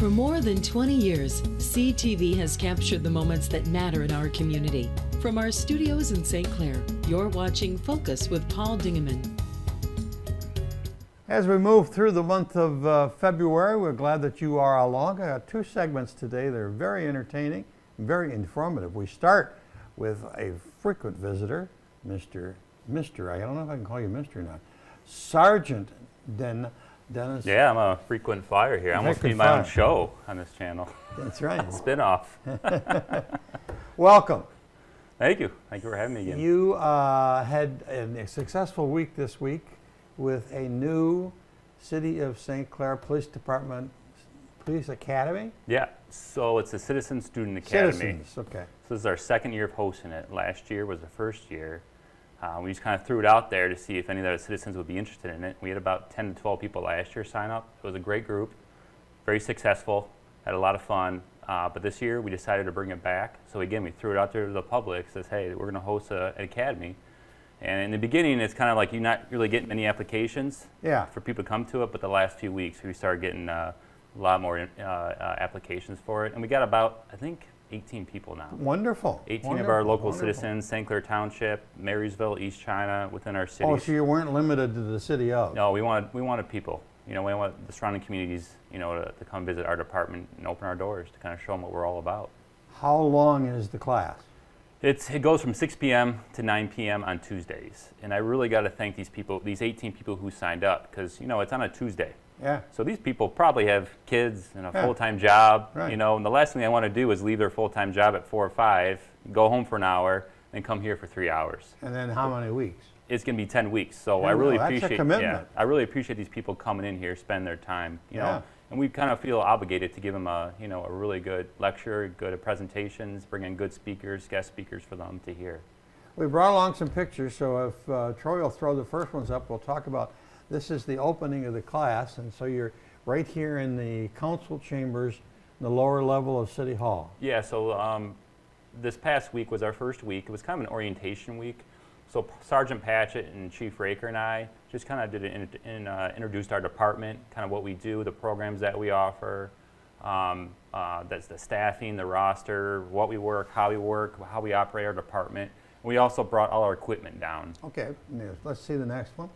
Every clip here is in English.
For more than 20 years, CTV has captured the moments that matter in our community. From our studios in St. Clair, you're watching Focus with Paul Dingeman. As we move through the month of February, we're glad that you are along. I got two segments today. They're very entertaining, very informative. We start with a frequent visitor, Mr. I don't know if I can call you Mr. or not, Sergeant Dennis. Yeah, I'm a frequent flyer here. I almost need my own show on this channel. That's right. Spin-off. Welcome. Thank you. Thank you for having me again. You had a successful week this week with a new City of St. Clair Police Department Police Academy? Yeah, so it's the Citizen Student Academy. Citizens, okay. So this is our second year of hosting it. Last year was the first year. We just kind of threw it out there to see if any of the citizens would be interested in it. We had about 10 to 12 people last year sign up. It was a great group, very successful, had a lot of fun. But this year we decided to bring it back. So again, we threw it out there to the public, says, hey, we're going to host an academy. And in the beginning, it's kind of like you're not really getting many applications for people to come to it. But the last few weeks, we started getting a lot more applications for it. And we got about, I think, 18 people now. Wonderful. 18 of our local citizens, St. Clair Township, Marysville, East China, within our city. Oh, so you weren't limited to the city of? No, we wanted people. You know, we want the surrounding communities, you know, to come visit our department and open our doors to kind of show them what we're all about. How long is the class? It goes from 6 p.m. to 9 p.m. on Tuesdays. And I really got to thank these people, these 18 people who signed up, because, you know, it's on a Tuesday. Yeah. So these people probably have kids and a full-time job, right. You know, and the last thing they want to do is leave their full-time job at 4 or 5, go home for an hour, and come here for 3 hours. And then how many weeks? It's going to be 10 weeks. So I really appreciate, that's a commitment. I really appreciate these people coming in here, spend their time, you know, and we kind of feel obligated to give them a, you know, a really good lecture, good presentations, bring in good speakers, guest speakers for them to hear. We brought along some pictures, so if Troy will throw the first ones up, we'll talk about, this is the opening of the class, and so you're right here in the council chambers, the lower level of City Hall. Yeah, so this past week was our first week. It was kind of an orientation week. So Sergeant Patchett and Chief Raker and I just kind of introduced our department, kind of what we do, the programs that we offer, that's the staffing, the roster, what we work, how we operate our department. We also brought all our equipment down. Okay, let's see the next one.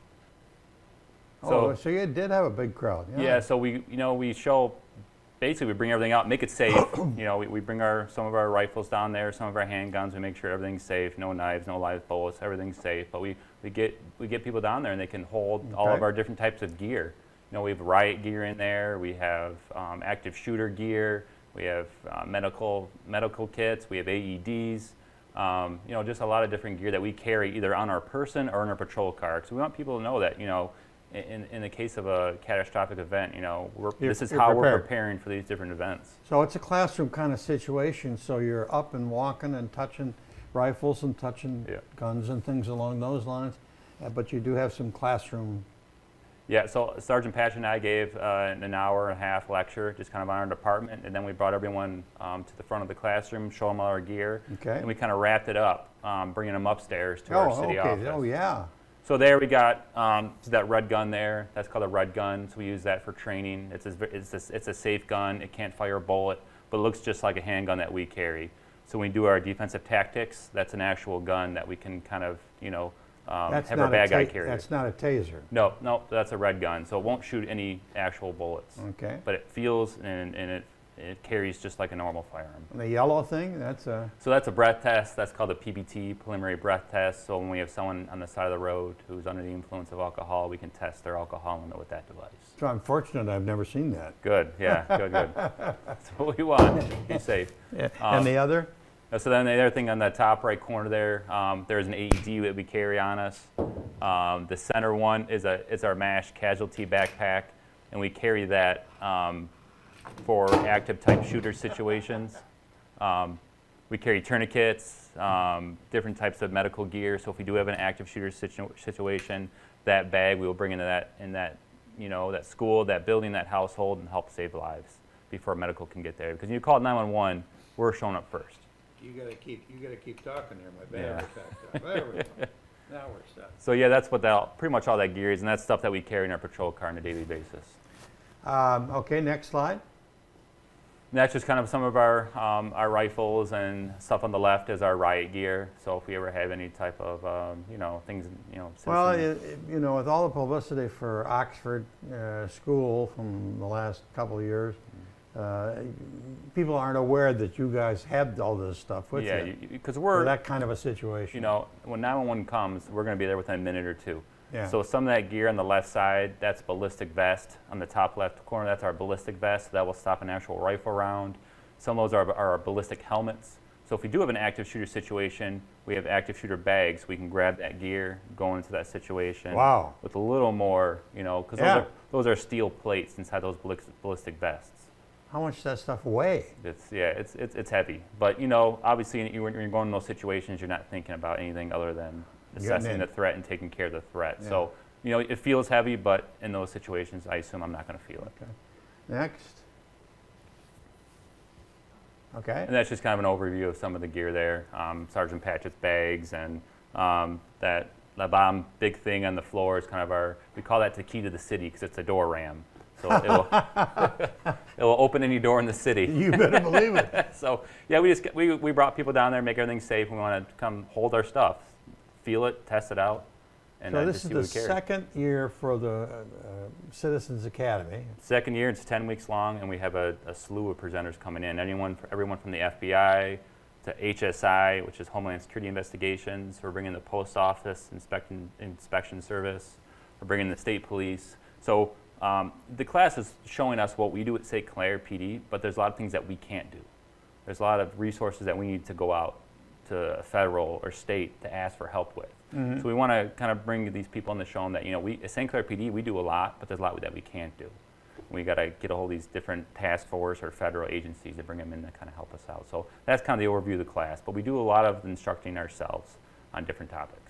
So you did have a big crowd. Yeah, so we show, basically we bring everything out, make it safe. You know, we bring some of our rifles down there, some of our handguns, we make sure everything's safe, no knives, no live bullets, everything's safe. But we get people down there and they can hold all of our different types of gear. You know, we have riot gear in there, we have active shooter gear, we have medical kits, we have AEDs. You know, just a lot of different gear that we carry either on our person or in our patrol car. So we want people to know that, you know, in the case of a catastrophic event, you know, this is how we're preparing for these different events. So it's a classroom kind of situation, so you're up and walking and touching rifles and touching guns and things along those lines, but you do have some classroom. Yeah, so Sergeant Patch and I gave an hour and a half lecture just kind of on our department, and then we brought everyone to the front of the classroom, show them all our gear, and we kind of wrapped it up, bringing them upstairs to our city office. Oh, yeah. So there we got that red gun there. That's called a red gun. So we use that for training. It's a safe gun. It can't fire a bullet, but it looks just like a handgun that we carry. So when we do our defensive tactics, that's an actual gun that we can kind of, you know, have our bad guy carry. That's not a taser. No, that's a red gun. So it won't shoot any actual bullets. Okay. But it feels and it carries just like a normal firearm. And the yellow thing, that's a... So that's a breath test. That's called a PBT, preliminary breath test. So when we have someone on the side of the road who's under the influence of alcohol, we can test their alcohol with that device. So I'm fortunate I've never seen that. Good, yeah, good. That's what we want, be safe. Yeah. And the other? So then the other thing on the top right corner there, there's an AED that we carry on us. The center one is our MASH casualty backpack, and we carry that for active type shooter situations. We carry tourniquets, different types of medical gear. So if we do have an active shooter situation, that bag we will bring into that you know, that school, that building, that household, and help save lives before medical can get there. Because when you call 911, we're showing up first. You gotta keep talking there. My battery's back up. There we go. Now we're set. So yeah, that's what pretty much all that gear is, and that's stuff that we carry in our patrol car on a daily basis. Okay, next slide. And that's just kind of some of our rifles, and stuff on the left is our riot gear. So if we ever have any type of, you know, things, you know. Well, you know, with all the publicity for Oxford school from the last couple of years, people aren't aware that you guys have all this stuff with you. Yeah, because we're that kind of a situation. You know, when 911 comes, we're going to be there within a minute or two. Yeah. So some of that gear on the left side, that's ballistic vest. On the top left corner, that's our ballistic vest. That will stop an actual rifle round. Some of those are our ballistic helmets. So if we do have an active shooter situation, we have active shooter bags. We can grab that gear, go into that situation. Wow. With a little more, you know, because those are steel plates inside those ballistic vests. How much does that stuff weigh? It's heavy. But, you know, obviously when you're going in those situations, you're not thinking about anything other than assessing the threat and taking care of the threat. Yeah. So, you know, it feels heavy, but in those situations, I assume I'm not going to feel it. Okay. Next. Okay. And that's just kind of an overview of some of the gear there. Sergeant Patchett's bags, and that bottom big thing on the floor is kind of we call that the key to the city, because it's a door ram. So it will open any door in the city. You better believe it. So yeah, we brought people down there, make everything safe. We want to come hold our stuff, feel it, test it out. And so this is the second year for the Citizens Academy. Second year, it's 10 weeks long, and we have a slew of presenters coming in. Everyone from the FBI to HSI, which is Homeland Security Investigations. We're bringing the Post Office Inspection Service. We're bringing the State Police. So the class is showing us what we do at St. Clair PD, but there's a lot of things that we can't do. There's a lot of resources that we need to go out to federal or state to ask for help with. Mm-hmm. So we want to kind of bring these people in to show them that, you know, we at St. Clair PD, we do a lot, but there's a lot that we can't do. We got to get a hold of these different task force or federal agencies to bring them in to kind of help us out. So that's kind of the overview of the class, but we do a lot of instructing ourselves on different topics.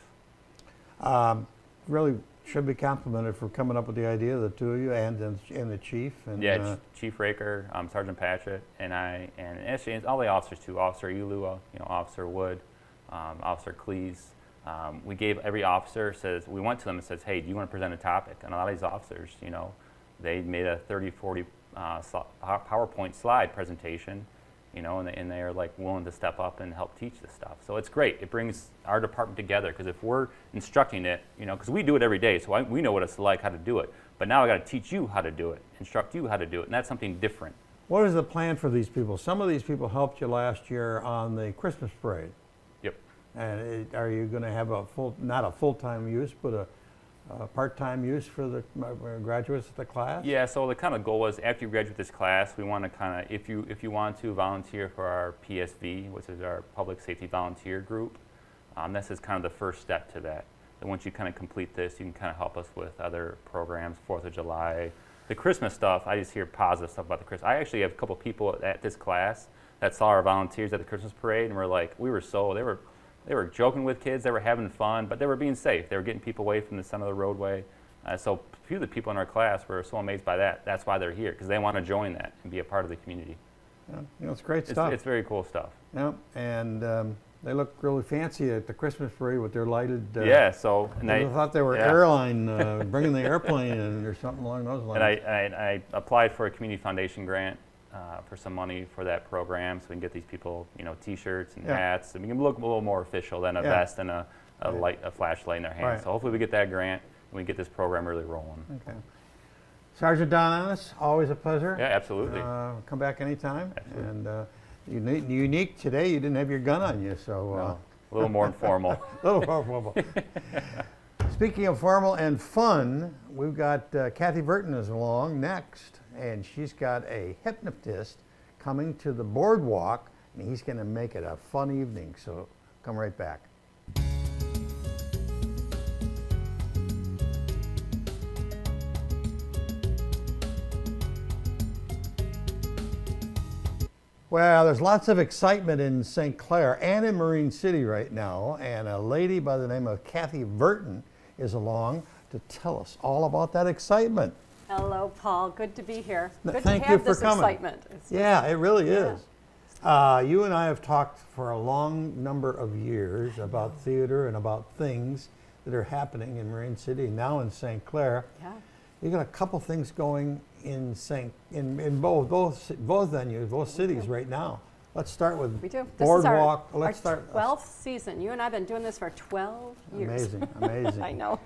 Really should be complimented for coming up with the idea, the two of you and the chief. And, yeah, Chief Raker, Sergeant Patchett, and I, and actually all the officers too, Officer Ulua, you know, Officer Wood, Officer Cleese. We gave every officer, we went to them and says, hey, do you want to present a topic? And a lot of these officers, you know, they made a 30, 40 PowerPoint slide presentation, you know, and they are like willing to step up and help teach this stuff. So it's great. It brings our department together, because if we're instructing it, you know, because we do it every day, so we know what it's like, how to do it. But now I got to teach you how to do it, instruct you how to do it, and that's something different. What is the plan for these people? Some of these people helped you last year on the Christmas parade. Yep. And are you going to have not a full-time use, but a part-time use for the graduates of the class? Yeah, so the kind of goal is after you graduate this class, we want to kind of, if you want to volunteer for our PSV, which is our Public Safety Volunteer Group, this is kind of the first step to that. And once you kind of complete this, you can kind of help us with other programs, 4th of July. The Christmas stuff, I just hear positive stuff about the Christmas. I actually have a couple people at this class that saw our volunteers at the Christmas parade, and were like, they were joking with kids, they were having fun, but they were being safe. They were getting people away from the center of the roadway. So a few of the people in our class were so amazed by that. That's why they're here, because they want to join that and be a part of the community. Yeah, you know, it's great stuff. It's very cool stuff. Yeah, and they look really fancy at the Christmas parade with their lighted. Yeah, so I thought they were airline, bringing the airplane in or something along those lines. And I applied for a community foundation grant for some money for that program, so we can get these people, you know, T-shirts and hats, and we can look a little more official than a vest and a flashlight in their hands. Right. So hopefully we get that grant and we get this program really rolling. Okay. Sergeant Don Ennis, always a pleasure. Yeah, absolutely. Come back anytime. Absolutely. And unique today, you didn't have your gun on you, so. No, a little more informal. A little more formal. Speaking of formal and fun, we've got Kathy Vertin is along next, and she's got a hypnotist coming to the Boardwalk, and he's going to make it a fun evening, so come right back. Well, there's lots of excitement in St. Clair and in Marine City right now, and a lady by the name of Kathy Vertin is along to tell us all about that excitement. Hello, Paul. Good to be here. Good Thank to have you for this coming. excitement. Yeah, it really is. You and I have talked for a long number of years about theater and about things that are happening in Marine City, now in St. Clair. Yeah. You got a couple things going in both venues, both cities right now. Let's start with We do. Boardwalk. This Let's is our start. 12th season. You and I have been doing this for 12 years. Amazing, amazing. I know.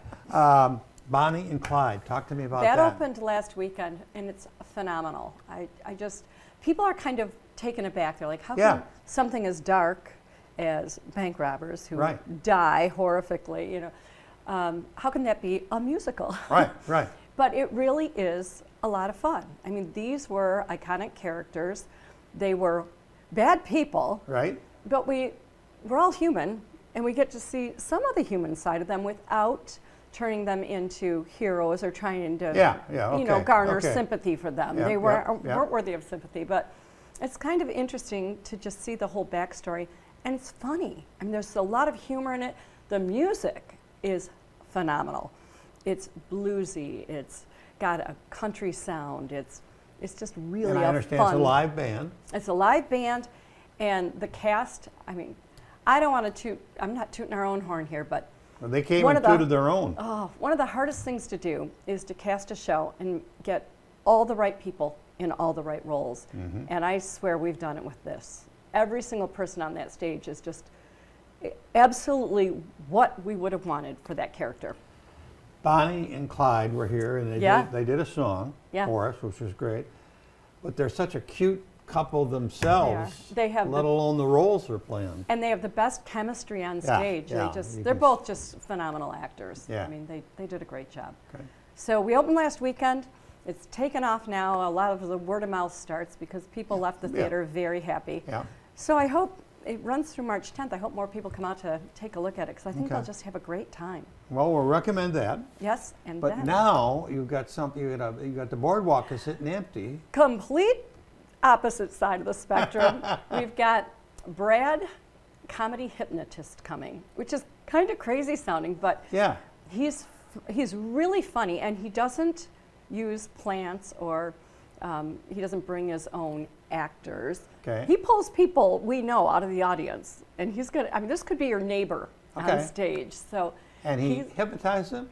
Bonnie and Clyde, talk to me about that. That opened last weekend, and it's phenomenal. I just, people are kind of taken aback. They're like, how can something as dark as bank robbers who die horrifically, you know, how can that be a musical? Right, right. But it really is a lot of fun. I mean, these were iconic characters. They were bad people. Right. But we're all human, and we get to see some of the human side of them without turning them into heroes or trying to, you know, garner sympathy for them. They weren't worthy of sympathy. But it's kind of interesting to just see the whole backstory, and it's funny. I mean, there's a lot of humor in it. The music is phenomenal. It's bluesy. It's got a country sound. It's just really and I understand fun. It's a live band. It's a live band, and the cast. I mean, I don't want to toot. I'm not tooting our own horn here, but well, they came and tooted their own. Oh, one of the hardest things to do is to cast a show and get all the right people in all the right roles. Mm-hmm. And I swear we've done it with this. Every single person on that stage is just absolutely what we would have wanted for that character. Bonnie and Clyde were here, and they did a song for us, which was great. But they're such a cute couple themselves, they have let alone the roles they're playing. And they have the best chemistry on stage. They're both just phenomenal actors. I mean, they did a great job. Okay. So we opened last weekend. It's taken off now. A lot of the word of mouth starts because people left the theater very happy. Yeah. So I hope it runs through March 10th. I hope more people come out to take a look at it because I think they'll just have a great time. Well, we'll recommend that. Yes, and but now you've got something. You got the boardwalk is sitting empty. Complete opposite side of the spectrum. We've got Brad, comedy hypnotist, coming, which is kind of crazy sounding, but he's really funny, and he doesn't use plants or he doesn't bring his own actors. Okay. He pulls people we know out of the audience, and he's gonna. I mean, this could be your neighbor on stage. So. And he hypnotizes them?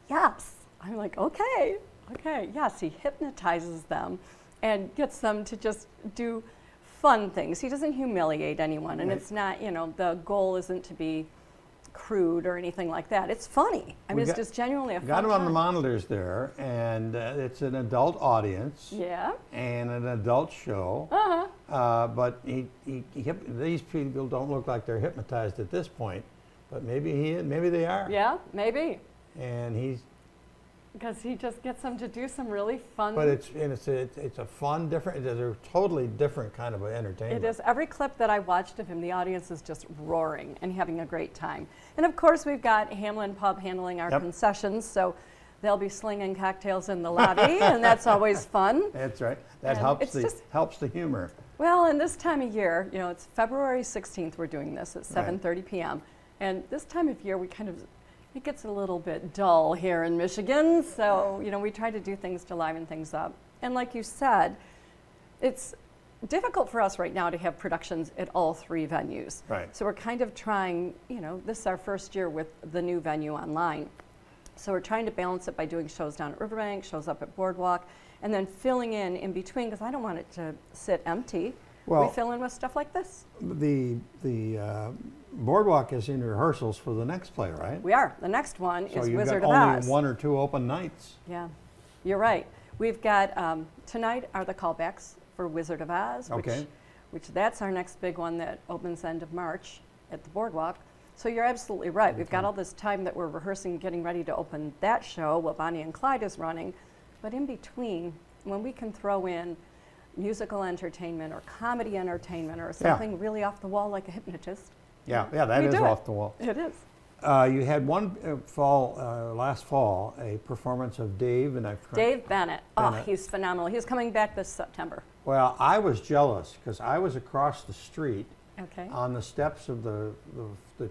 Yes. I'm like, okay. Yes, he hypnotizes them and gets them to just do fun things. He doesn't humiliate anyone, and it's not, you know, the goal isn't to be crude or anything like that. It's funny. I mean, it's just genuinely a fun got him on time. the monitors there, and it's an adult audience. Yeah. And an adult show. But these people don't look like they're hypnotized at this point. But maybe they are. Yeah, maybe. And because he just gets them to do some really fun. But it's a fun, different. It's a totally different kind of entertainment. It is. Every clip that I watched of him, the audience is just roaring and having a great time. And of course, we've got Hamlin Pub handling our concessions, so they'll be slinging cocktails in the lobby, and that's always fun. That's right. That helps the humor. Well, and this time of year, you know, it's February 16th. We're doing this at 7:30 p.m. And this time of year, it gets a little bit dull here in Michigan. So, you know, we try to do things to liven things up. And like you said, it's difficult for us right now to have productions at all three venues. Right. So we're kind of trying, you know, this is our first year with the new venue online. So we're trying to balance it by doing shows down at Riverbank, shows up at Boardwalk, and then filling in between, because I don't want it to sit empty. Well, we fill in with stuff like this. The Boardwalk is in rehearsals for the next play, right? We are. The next one is Wizard of Oz. So you've got only 1 or 2 open nights. Yeah, you're right. We've got, tonight are the callbacks for Wizard of Oz, which that's our next big one that opens end of March at the Boardwalk. So you're absolutely right. We've got all this time that we're rehearsing, getting ready to open that show, what Bonnie and Clyde is running. But in between, when we can throw in musical entertainment or comedy entertainment or something really off the wall like a hypnotist. Yeah, that is off the wall. It is. You had one last fall, a performance of Dave, and Dave Bennett. Oh, he's phenomenal. He's coming back this September. Well, I was jealous because I was across the street on the steps of the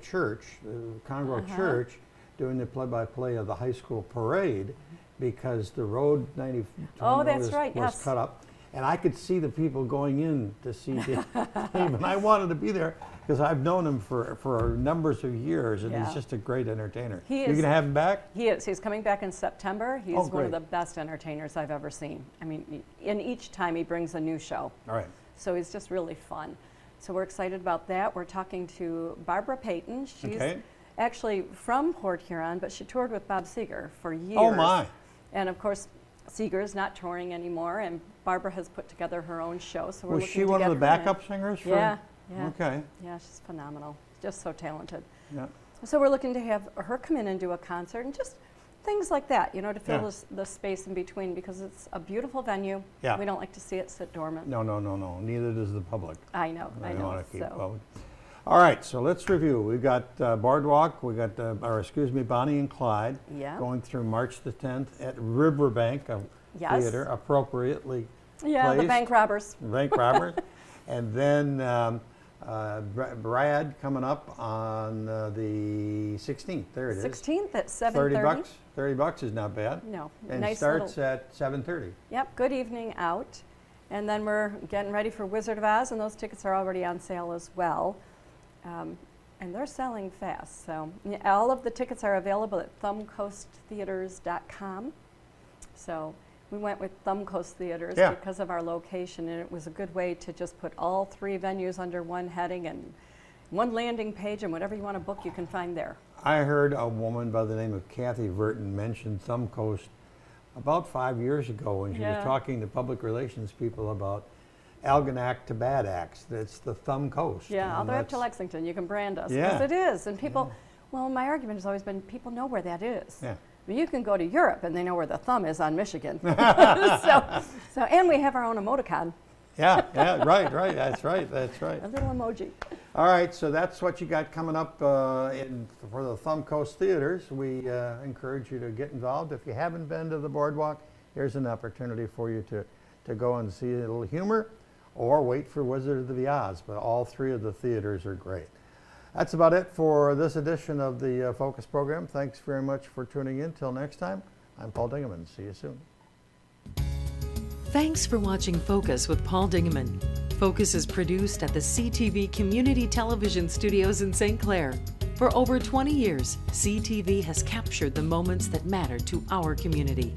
church, the Conroe Church, doing the play-by-play of the high school parade because the road 90 was cut up. And I could see the people going in to see Dave, and I wanted to be there because I've known him for numbers of years, and he's just a great entertainer. He You is. going to have him back? He is. He's coming back in September. He's Oh, one great. of the best entertainers I've ever seen. I mean, and each time he brings a new show. All right. So he's just really fun. So we're excited about that. We're talking to Barbara Payton. She's Okay. actually from Port Huron, but she toured with Bob Seger for years. Oh, my. And of course, Seeger's not touring anymore, and Barbara has put together her own show. So we're Was looking she to one get of the her in. backup singers? For Yeah, yeah. Okay. Yeah, she's phenomenal. Just so talented. Yeah. So we're looking to have her come in and do a concert and just things like that, to fill Yeah. the space in between, because it's a beautiful venue. Yeah. We don't like to see it sit dormant. No. Neither does the public. I know. They want to keep So public. All right, so let's review. We've got Boardwalk, we got, Bonnie and Clyde, Yeah. going through March the 10th at Riverbank Yes. Theater, appropriately yeah, the placed. bank robbers. Bank robbers. And then Brad coming up on the 16th. There it is. 16th at 7:30. 30 bucks. 30 bucks is not bad. No, And nice starts little. at 7:30. Yep, good evening out. And then we're getting ready for Wizard of Oz, and those tickets are already on sale as well. And they're selling fast. So yeah, all of the tickets are available at thumbcoasttheaters.com. So we went with Thumb Coast Theaters Yeah. because of our location, and it was a good way to just put all three venues under one heading and one landing page, and whatever you want to book, you can find there. I heard a woman by the name of Kathy Vertin mention Thumb Coast about 5 years ago when she was Yeah. talking to public relations people about Algonac to Bad Axe. That's the Thumb Coast. Yeah, all and the way up to that's- Lexington, you can brand us. Yeah. Because it is. And people, well, my argument has always been people know where that is. Yeah. But you can go to Europe and they know where the thumb is on Michigan. And we have our own emoticon, Yeah, right, that's right. a little emoji. All right, so that's what you got coming up for the Thumb Coast Theaters. We encourage you to get involved. If you haven't been to the Boardwalk, here's an opportunity for you to go and see a little humor or wait for Wizard of the Oz, but all three of the theaters are great. That's about it for this edition of the Focus program. Thanks very much for tuning in. Till next time, I'm Paul Dingeman. See you soon. Thanks for watching Focus with Paul Dingeman. Focus is produced at the CTV Community Television Studios in St. Clair. For over 20 years, CTV has captured the moments that matter to our community.